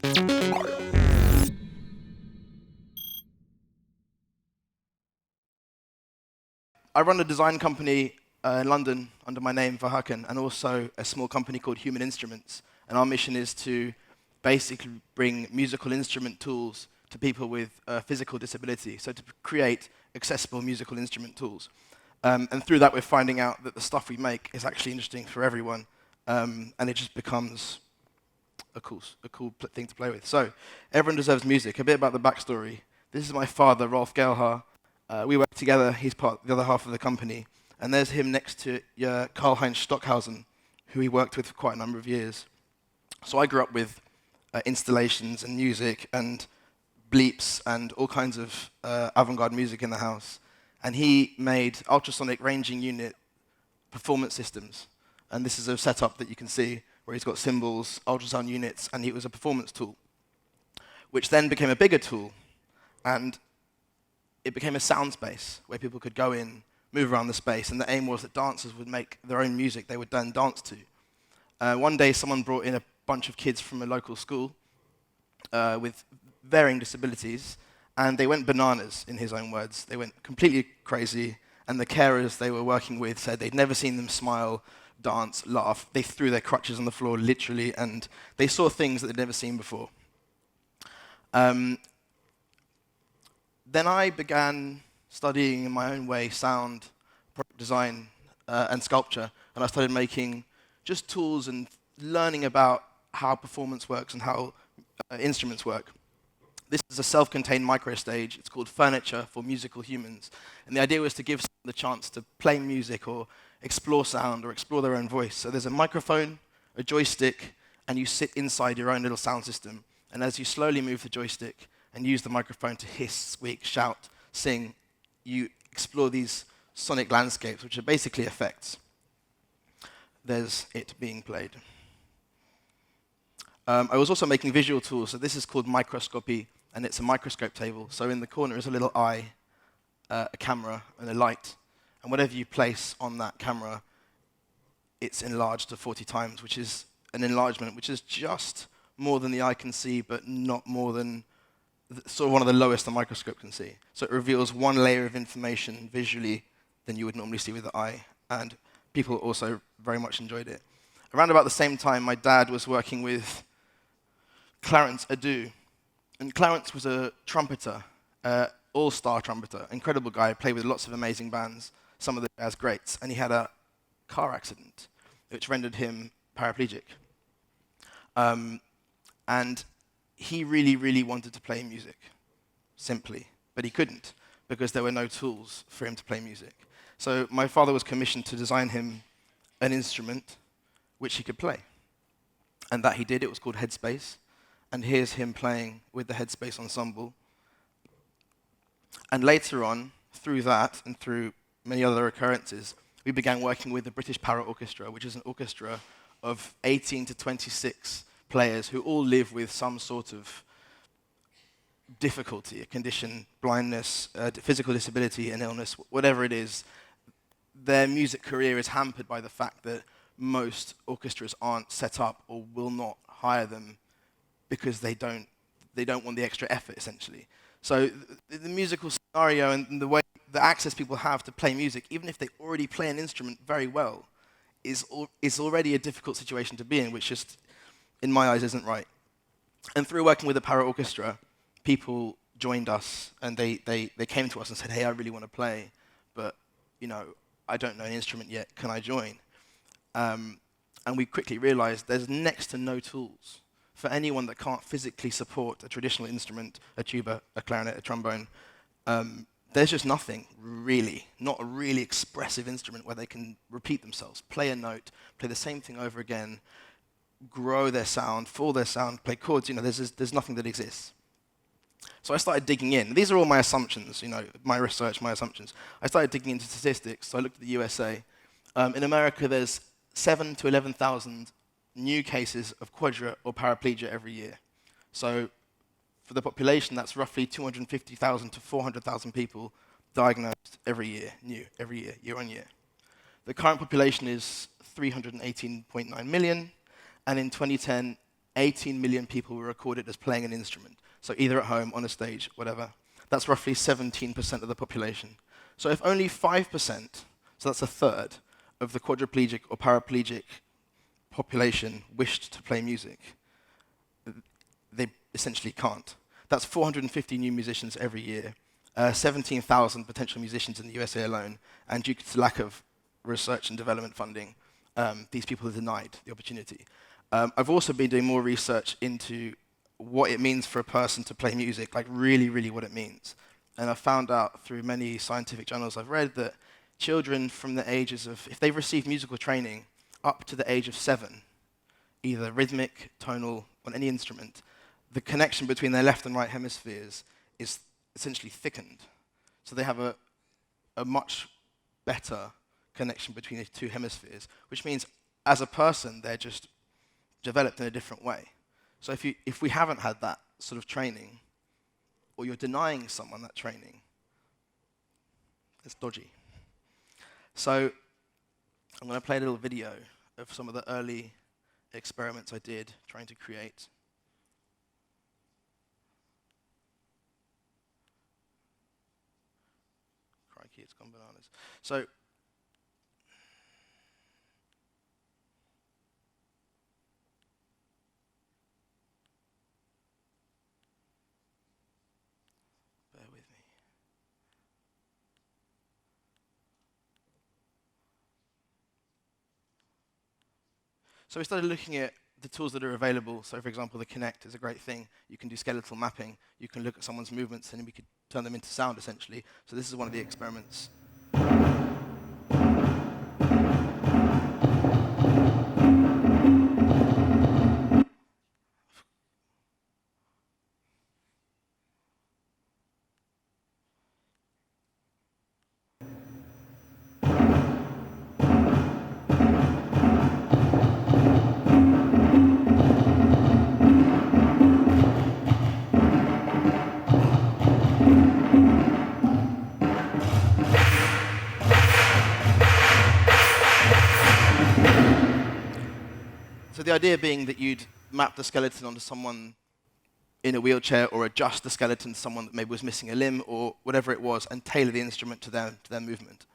I run a design company in London under my name, Vahakn, and also a small company called Human Instruments. And our mission is to basically bring musical instrument tools to people with physical disability, so to create accessible musical instrument tools. And through that, we're finding out that the stuff we make is actually interesting for everyone, and it just becomes a cool thing to play with. So, everyone deserves music. A bit about the backstory. This is my father, Rolf Gelhar. We work together. He's part of the other half of the company. And there's him next to Karl-Heinz Stockhausen, who he worked with for quite a number of years. So I grew up with installations and music and bleeps and all kinds of avant-garde music in the house. And he made ultrasonic ranging unit performance systems. And this is a setup that you can see where he's got cymbals, ultrasound units, and it was a performance tool, which then became a bigger tool. And it became a sound space where people could go in, move around the space, and the aim was that dancers would make their own music they would then dance to. One day, someone brought in a bunch of kids from a local school with varying disabilities, and they went bananas, in his own words. They went completely crazy, and the carers they were working with said they'd never seen them smile, dance, laugh. They threw their crutches on the floor, literally, and they saw things that they'd never seen before. Then I began studying in my own way sound, product design, and sculpture, and I started making just tools and learning about how performance works and how instruments work. This is a self-contained microstage. It's called Furniture for Musical Humans, and the idea was to give someone the chance to play music or explore sound or explore their own voice. So there's a microphone, a joystick, and you sit inside your own little sound system, and as you slowly move the joystick and use the microphone to hiss, squeak, shout, sing, you explore these sonic landscapes, which are basically effects. There's it being played. I was also making visual tools, so this is called microscopy, and it's a microscope table. So in the corner is a little eye, a camera, and a light. And whatever you place on that camera, it's enlarged to 40 times, which is an enlargement, which is just more than the eye can see, but not more than sort of one of the lowest the microscope can see. So it reveals one layer of information visually than you would normally see with the eye, and people also very much enjoyed it. Around about the same time, my dad was working with Clarence Adu, and Clarence was a trumpeter, all-star trumpeter, incredible guy, played with lots of amazing bands, some of the jazz greats, and he had a car accident, which rendered him paraplegic. And he really, really wanted to play music, simply, but he couldn't, because there were no tools for him to play music. So my father was commissioned to design him an instrument which he could play. And that he did. It was called Headspace. And here's him playing with the Headspace ensemble. And later on, through that and through many other occurrences, we began working with the British Para Orchestra, which is an orchestra of 18 to 26 players who all live with some sort of difficulty, a condition, blindness, physical disability, an illness, whatever it is. Their music career is hampered by the fact that most orchestras aren't set up or will not hire them because they don't want the extra effort, essentially. So the musical scenario and the way the access people have to play music, even if they already play an instrument very well, is already a difficult situation to be in, which just, in my eyes, isn't right. And through working with the Para Orchestra, people joined us, and they came to us and said, hey, I really want to play, but I don't know an instrument yet, can I join? And we quickly realized there's next to no tools for anyone that can't physically support a traditional instrument, a tuba, a clarinet, a trombone. There's just nothing, really, not a really expressive instrument where they can repeat themselves, play a note, play the same thing over again, grow their sound, fall their sound, play chords. There's nothing that exists. So I started digging in. These are all my assumptions, my research, my assumptions. I started digging into statistics, so I looked at the USA. In America, there's 7,000 to 11,000 new cases of quadra or paraplegia every year. So for the population, that's roughly 250,000 to 400,000 people diagnosed every year, year on year. The current population is 318.9 million, and in 2010, 18 million people were recorded as playing an instrument. So either at home, on a stage, whatever. That's roughly 17% of the population. So if only 5%, so that's a third, of the quadriplegic or paraplegic population wished to play music, they essentially can't. That's 450 new musicians every year, 17,000 potential musicians in the USA alone, and due to lack of research and development funding, these people are denied the opportunity. I've also been doing more research into what it means for a person to play music, like really, really what it means. And I've found out through many scientific journals I've read that children from the ages of, if they've received musical training up to the age of 7, either rhythmic, tonal, on any instrument, the connection between their left and right hemispheres is essentially thickened. So they have a much better connection between the two hemispheres, which means as a person, they're just developed in a different way. So if we haven't had that sort of training, or you're denying someone that training, it's dodgy. So I'm going to play a little video of some of the early experiments I did trying to create. Crikey, it's gone bananas. So bear with me. So we started looking at the tools that are available. So for example, the Kinect is a great thing. You can do skeletal mapping. You can look at someone's movements and we could turn them into sound essentially. So this is one of the experiments. So the idea being that you'd map the skeleton onto someone in a wheelchair or adjust the skeleton to someone that maybe was missing a limb or whatever it was and tailor the instrument to their movement.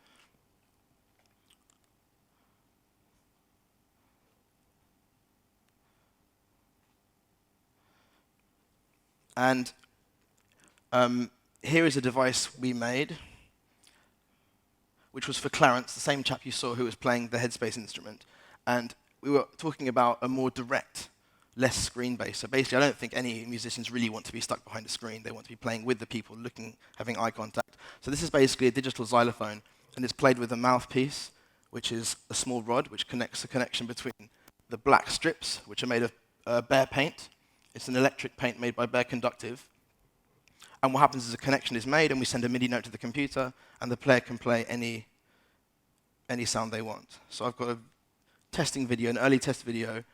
And here is a device we made, which was for Clarence, the same chap you saw who was playing the Headspace instrument. And we were talking about a more direct, less screen-based. So basically, I don't think any musicians really want to be stuck behind a screen. They want to be playing with the people, looking, having eye contact. So this is basically a digital xylophone, and it's played with a mouthpiece, which is a small rod, which connects the connection between the black strips, which are made of bare paint. It's an electric paint made by Bare Conductive. And what happens is a connection is made, and we send a MIDI note to the computer, and the player can play any sound they want. So I've got a testing video, an early test video,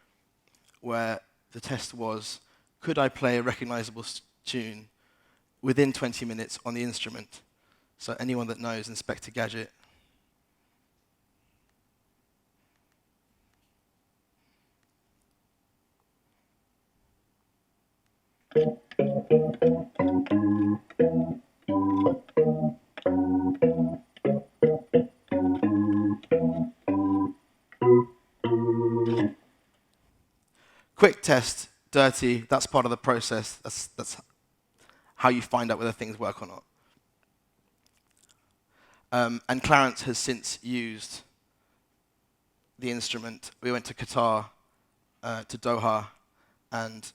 where the test was, could I play a recognizable tune within 20 minutes on the instrument? So anyone that knows Inspector Gadget. Quick test, dirty, that's part of the process. That's how you find out whether things work or not. And Clarence has since used the instrument. We went to Qatar, to Doha, and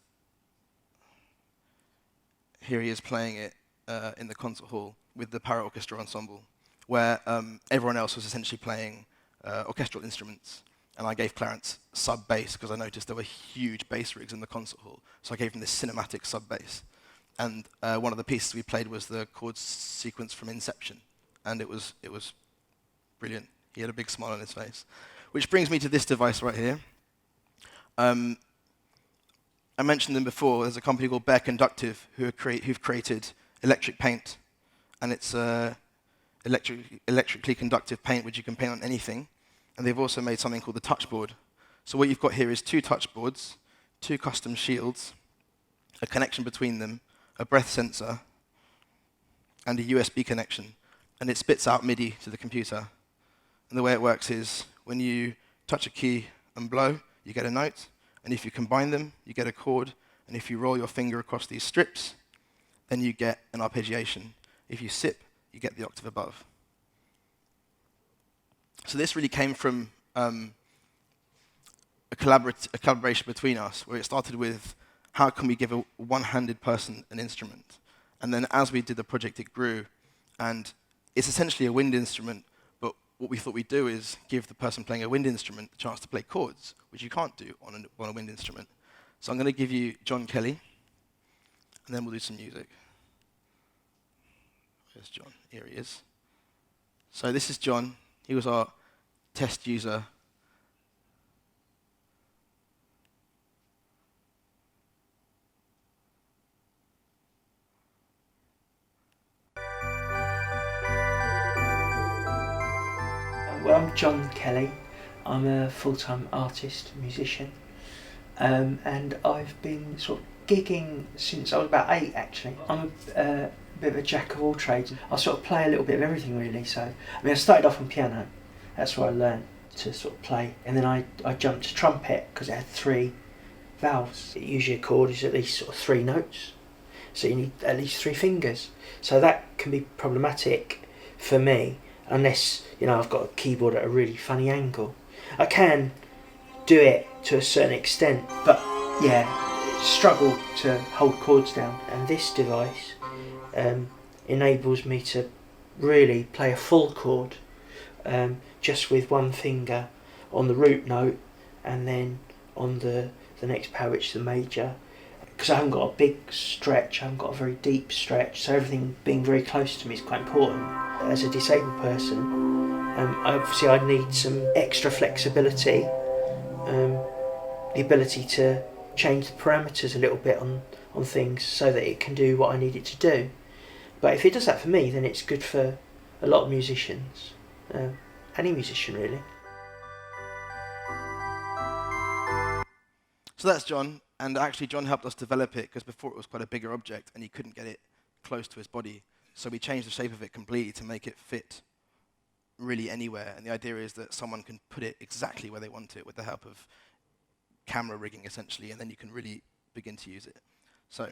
here he is playing it in the concert hall with the para orchestra ensemble, where everyone else was essentially playing orchestral instruments. And I gave Clarence sub-bass because I noticed there were huge bass rigs in the concert hall. So I gave him this cinematic sub-bass. And one of the pieces we played was the chord sequence from Inception. And it was brilliant. He had a big smile on his face. Which brings me to this device right here. I mentioned them before. There's a company called Bare Conductive who've created electric paint. And it's electrically conductive paint, which you can paint on anything. And they've also made something called the touchboard. So what you've got here is two touchboards, 2 custom shields, a connection between them, a breath sensor, and a USB connection. And it spits out MIDI to the computer. And the way it works is when you touch a key and blow, you get a note. And if you combine them, you get a chord. And if you roll your finger across these strips, then you get an arpeggiation. If you sip, you get the octave above. So this really came from a collaboration between us, where it started with how can we give a one-handed person an instrument? And then as we did the project, it grew. And it's essentially a wind instrument, but what we thought we'd do is give the person playing a wind instrument the chance to play chords, which you can't do on a wind instrument. So I'm going to give you John Kelly, and then we'll do some music. There's John. Here he is. So this is John. He was our test user. Well, I'm John Kelly. I'm a full-time artist, musician, and I've been sort of gigging since I was about 8, actually. I'm a bit of a jack of all trades. I sort of play a little bit of everything, really. So, I mean, I started off on piano. That's where I learned to sort of play. And then I jumped to trumpet because it had 3 valves. Usually a chord is at least sort of 3 notes. So you need at least 3 fingers. So that can be problematic for me, unless, you know, I've got a keyboard at a really funny angle. I can do it to a certain extent, but yeah, struggle to hold chords down. And this device enables me to really play a full chord just with one finger on the root note and then on the next power, which is the major. Because I haven't got a big stretch, I haven't got a very deep stretch, so everything being very close to me is quite important. As a disabled person, obviously I need some extra flexibility, the ability to change the parameters a little bit on things so that it can do what I need it to do. But if it does that for me, then it's good for a lot of musicians, any musician really. So that's John, and actually John helped us develop it because before it was quite a bigger object and he couldn't get it close to his body. So we changed the shape of it completely to make it fit really anywhere. And the idea is that someone can put it exactly where they want it with the help of camera rigging, essentially, and then you can really begin to use it. So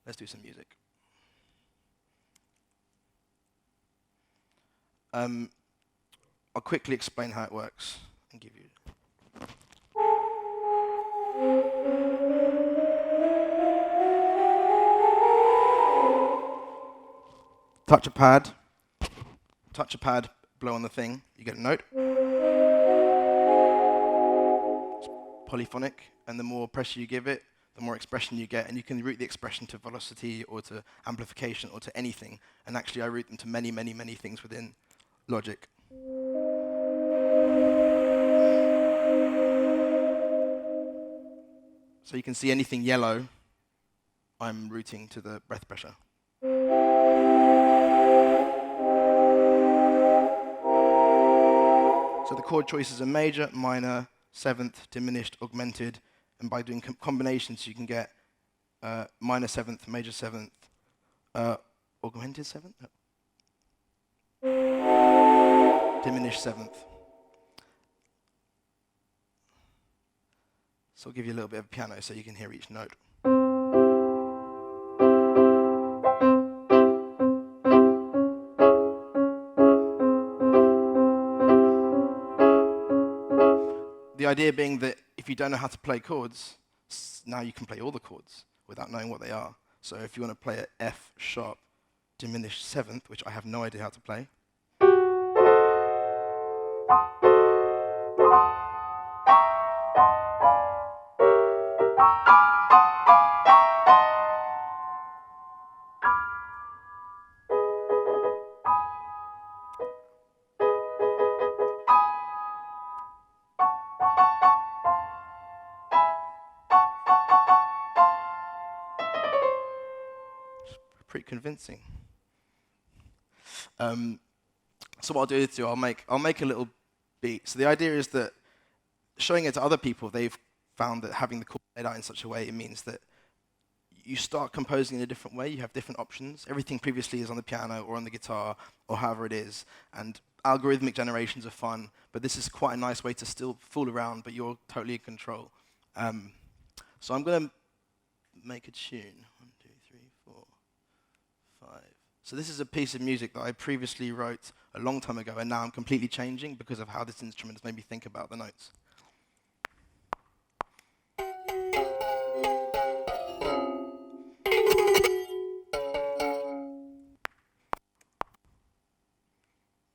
let's do some music. I'll quickly explain how it works and give you... Touch a pad, blow on the thing, you get a note. It's polyphonic, and the more pressure you give it, the more expression you get, and you can route the expression to velocity or to amplification or to anything. And actually I route them to many, many, many things within Logic. So you can see anything yellow, I'm routing to the breath pressure. So the chord choices are major, minor, 7th, diminished, augmented, and by doing combinations you can get minor 7th, major 7th, augmented 7th? No. Diminished 7th. So I'll give you a little bit of piano so you can hear each note. The idea being that if you don't know how to play chords, now you can play all the chords without knowing what they are. So if you want to play an F sharp diminished 7th, which I have no idea how to play, pretty convincing. So what I'll do is I'll make a little beat. So the idea is that showing it to other people, they've found that having the chord laid out in such a way, it means that you start composing in a different way. You have different options. Everything previously is on the piano or on the guitar or however it is. And algorithmic generations are fun, but this is quite a nice way to still fool around, but you're totally in control. So I'm going to make a tune. 1, 2, 3, 4, 5. So this is a piece of music that I previously wrote a long time ago, and now I'm completely changing because of how this instrument has made me think about the notes.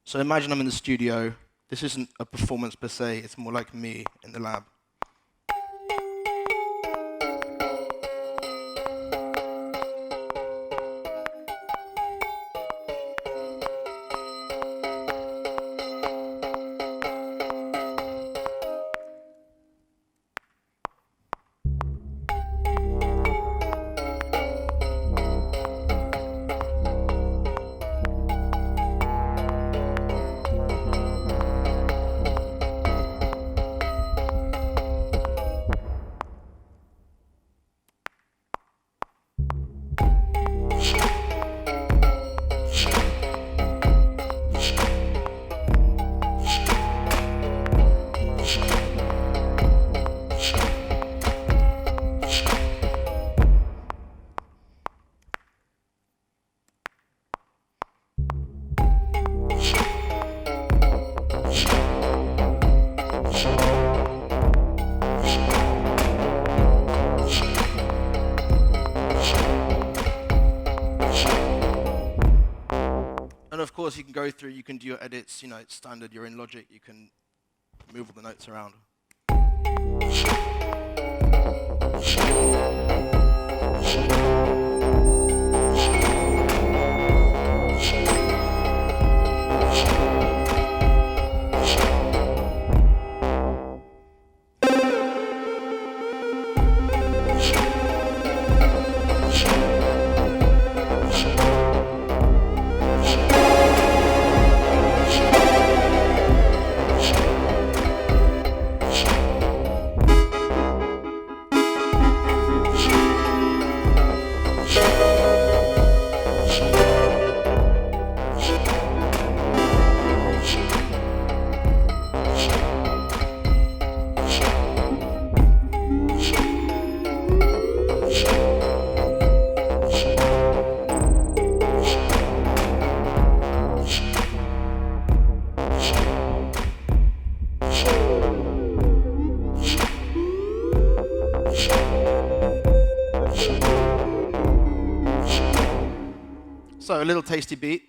So imagine I'm in the studio. This isn't a performance per se, it's more like me in the lab. And of course, you can go through, you can do your edits, it's standard, you're in Logic, you can move all the notes around. So a little tasty beat,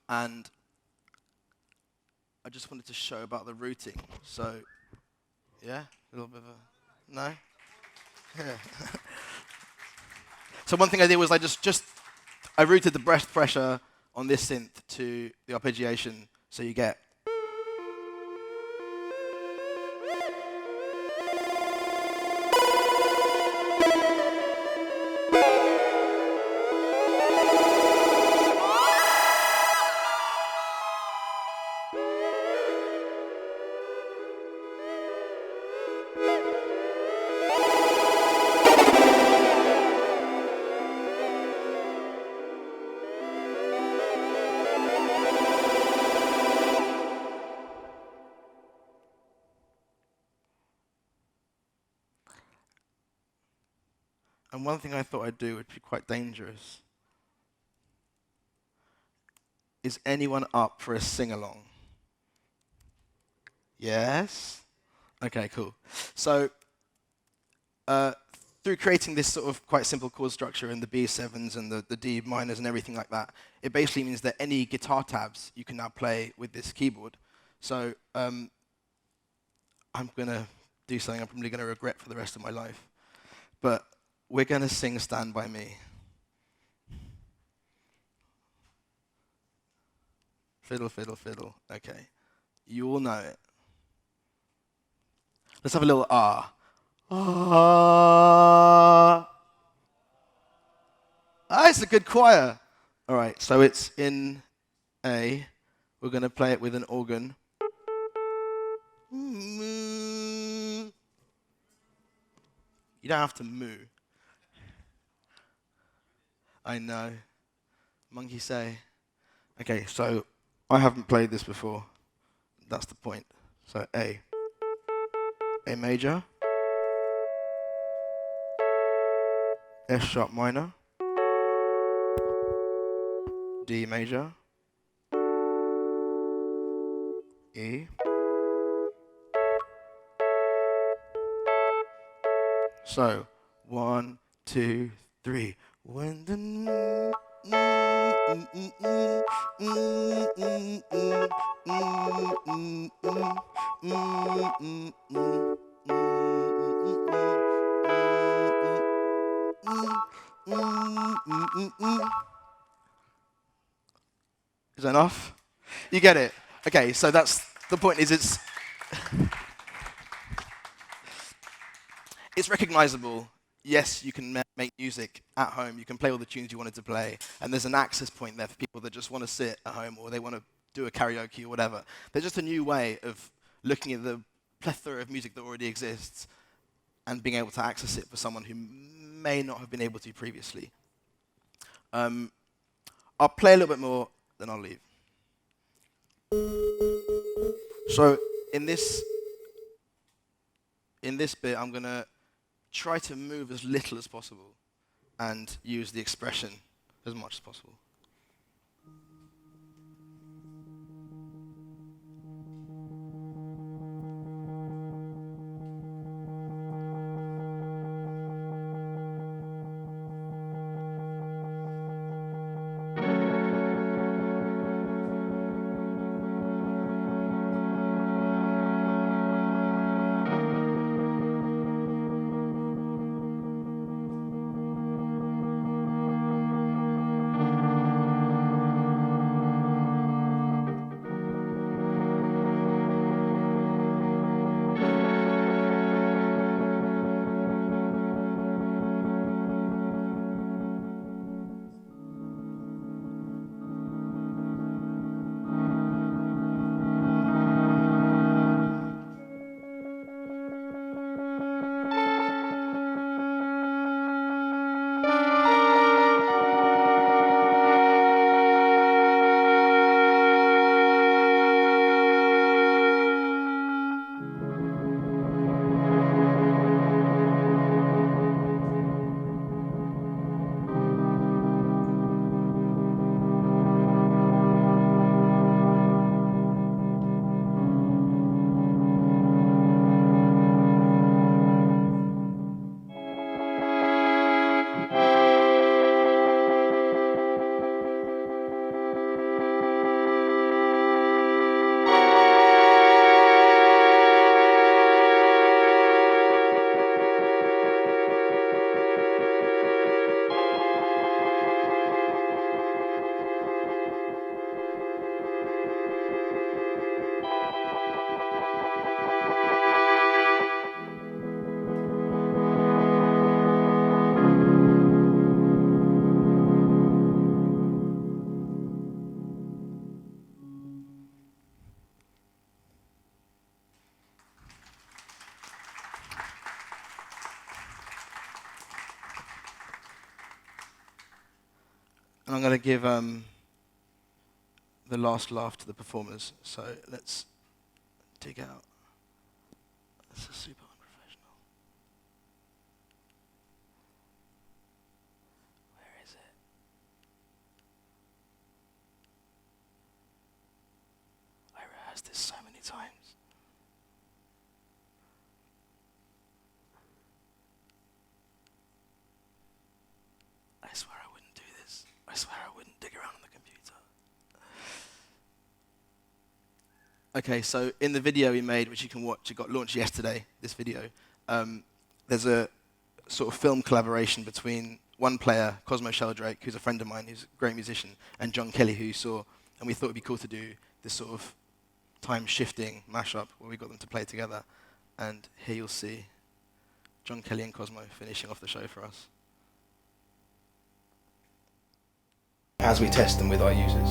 and I just wanted to show about the routing. So, yeah, a little bit of a, no? Yeah. So one thing I did was I routed the breath pressure on this synth to the arpeggiation, so you get. And one thing I thought I'd do would be quite dangerous. Is anyone up for a sing-along? Yes? Okay, cool. So, through creating this sort of quite simple chord structure and the B7s and the D minors and everything like that, it basically means that any guitar tabs you can now play with this keyboard. So, I'm going to do something I'm probably going to regret for the rest of my life. But we're going to sing Stand By Me. Fiddle, fiddle, fiddle. Okay. You all know it. Let's have a little ah. Ah. Ah, it's a good choir. All right, so it's in A. We're going to play it with an organ. You don't have to moo. I know. Monkey say. Okay, so I haven't played this before. That's the point. So A. A major. F sharp minor. D major. E. So 1, 2, 3. When the Is that enough? You get it? Okay, so that's the point. Is it's recognizable. Yes, you can make music at home. You can play all the tunes you wanted to play, and there's an access point there for people that just want to sit at home or they want to do a karaoke or whatever. There's just a new way of looking at the plethora of music that already exists and being able to access it for someone who may not have been able to previously. I'll play a little bit more, then I'll leave. So in this bit, I'm going to try to move as little as possible and use the expression as much as possible. And I'm going to give the last laugh to the performers. So let's dig out. This is super unprofessional. Where is it? I rehearsed this so many times. I swear I wouldn't do this. I swear I wouldn't dig around on the computer. Okay, so in the video we made, which you can watch, it got launched yesterday, this video, there's a sort of film collaboration between one player, Cosmo Sheldrake, who's a friend of mine, who's a great musician, and John Kelly, who you saw, and we thought it'd be cool to do this sort of time-shifting mashup where we got them to play together. And here you'll see John Kelly and Cosmo finishing off the show for us. As we test them with our users.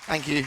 Thank you.